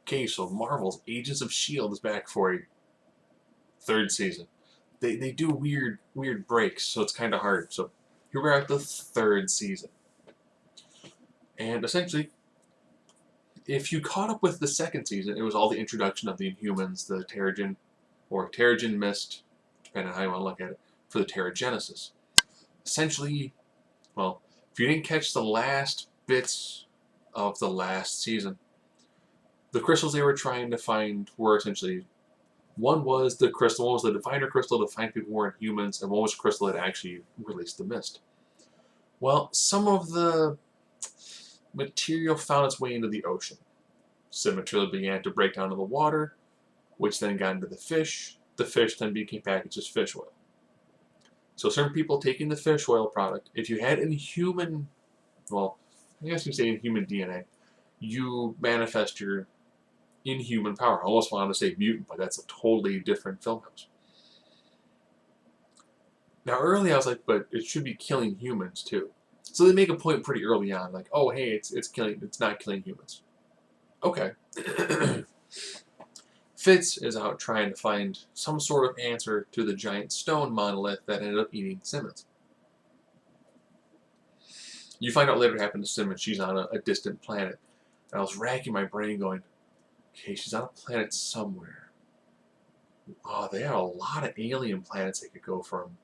okay, so Marvel's Agents of S.H.I.E.L.D. is back for a third season. They do weird breaks, so it's kind of hard. So here we're at the third season. And essentially, if you caught up with the second season, it was all the introduction of the Inhumans, the Terrigen, or Terrigen Mist, depending on how you want to look at it, for the Terrigenesis. Essentially, well, if you didn't catch the last bits of the last season, the crystals they were trying to find were essentially, one was the crystal, one was the Diviner Crystal to find people who weren't humans, and one was a crystal that actually released the mist. Well, some of the material found its way into the ocean. Some material began to break down to the water, which then got into the fish. The fish then became packaged as fish oil. So certain people taking the fish oil product, if you had inhuman, well, I guess you say inhuman DNA, you manifest your inhuman power. I almost wanted to say mutant, but that's a totally different film house. Now early I was like, but it should be killing humans too. So they make a point pretty early on, like, oh hey, it's not killing humans. Okay. Fitz is out trying to find some sort of answer to the giant stone monolith that ended up eating Simmons. You find out later what happened to Simmons. She's on a distant planet. And I was racking my brain going, okay, she's on a planet somewhere. Oh, they had a lot of alien planets they could go from.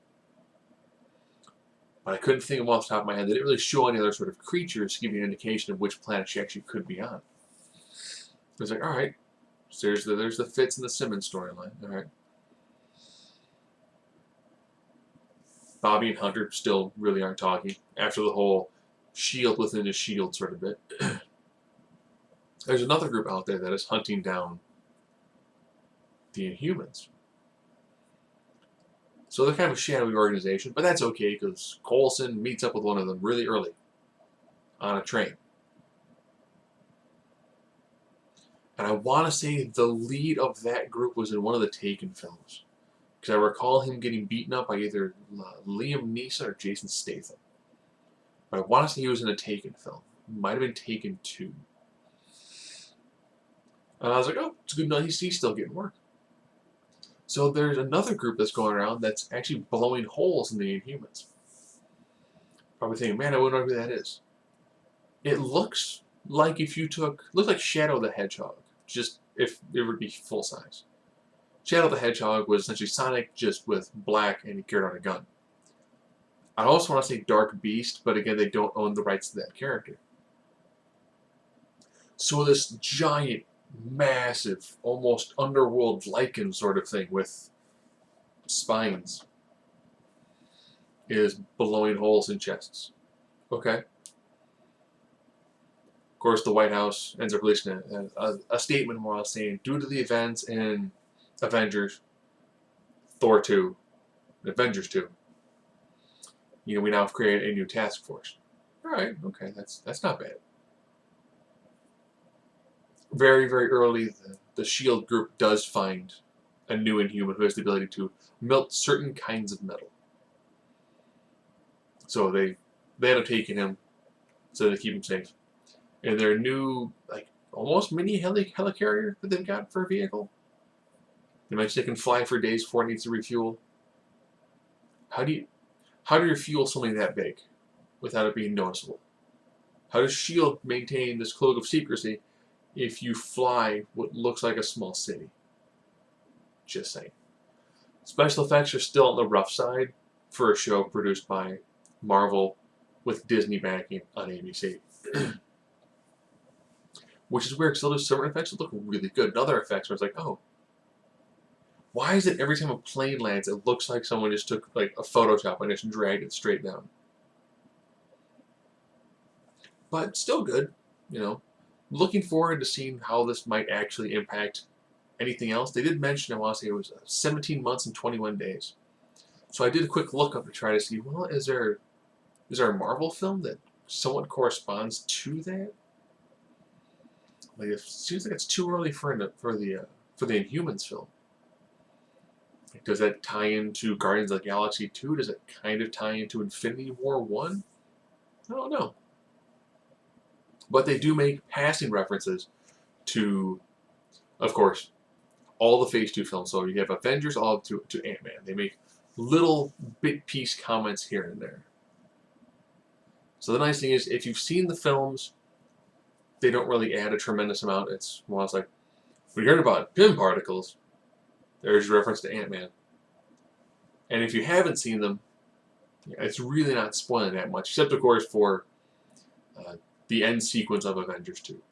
But I couldn't think of them off the top of my head. They didn't really show any other sort of creatures to give you an indication of which planet she actually could be on. I was like, alright. So there's the Fitz and the Simmons storyline. Alright. Bobby and Hunter still really aren't talking after the whole shield within a shield sort of bit. There's another group out there that is hunting down the Inhumans. So they're kind of a shadowy organization, but that's okay because Coulson meets up with one of them really early on a train. And I want to say the lead of that group was in one of the Taken films. Because I recall him getting beaten up by either Liam Neeson or Jason Statham. But I want to say he was in a Taken film. It might have been Taken 2. And I was like, oh, it's good enough. He's still getting work. So there's another group that's going around that's actually blowing holes in the Inhumans. Probably thinking, man, I wouldn't know who that is. It looks like if you looks like Shadow the Hedgehog, just if it would be full size. Shadow the Hedgehog was essentially Sonic just with black and he carried on a gun. I also want to say Dark Beast, but again, they don't own the rights to that character. So this giant, massive, almost underworld lichen sort of thing with spines is blowing holes in chests. Okay. Of course, the White House ends up releasing a statement while saying, due to the events in Avengers, Thor 2, Avengers 2, we now have created a new task force. Alright, okay, that's not bad. Very, very early, the S.H.I.E.L.D. group does find a new Inhuman who has the ability to melt certain kinds of metal. So they end up taking him so they keep him safe. And their new, like, almost mini helicarrier that they've got for a vehicle. They mentioned it can fly for days before it needs to refuel. How do you refuel something that big without it being noticeable? How does S.H.I.E.L.D. maintain this cloak of secrecy if you fly what looks like a small city? Just saying. Special effects are still on the rough side for a show produced by Marvel with Disney backing on ABC. Which is weird, because those certain effects look really good. And other effects where it's like, oh, why is it every time a plane lands, it looks like someone just took like a Photoshop and just dragged it straight down? But still good, Looking forward to seeing how this might actually impact anything else. They did mention, I want to say it was 17 months and 21 days. So I did a quick look up to try to see, well, is there a Marvel film that somewhat corresponds to that? Like, it seems like it's too early for the Inhumans film. Like, does that tie into Guardians of the Galaxy 2? Does it kind of tie into Infinity War 1? I don't know. But they do make passing references to of course, all the Phase 2 films. So you have Avengers all up to Ant-Man. They make little bit piece comments here and there. So the nice thing is, if you've seen the films, they don't really add a tremendous amount. It's more like, we heard about Pym particles. There's your reference to Ant-Man. And if you haven't seen them, it's really not spoiling that much, except of course for the end sequence of Avengers 2.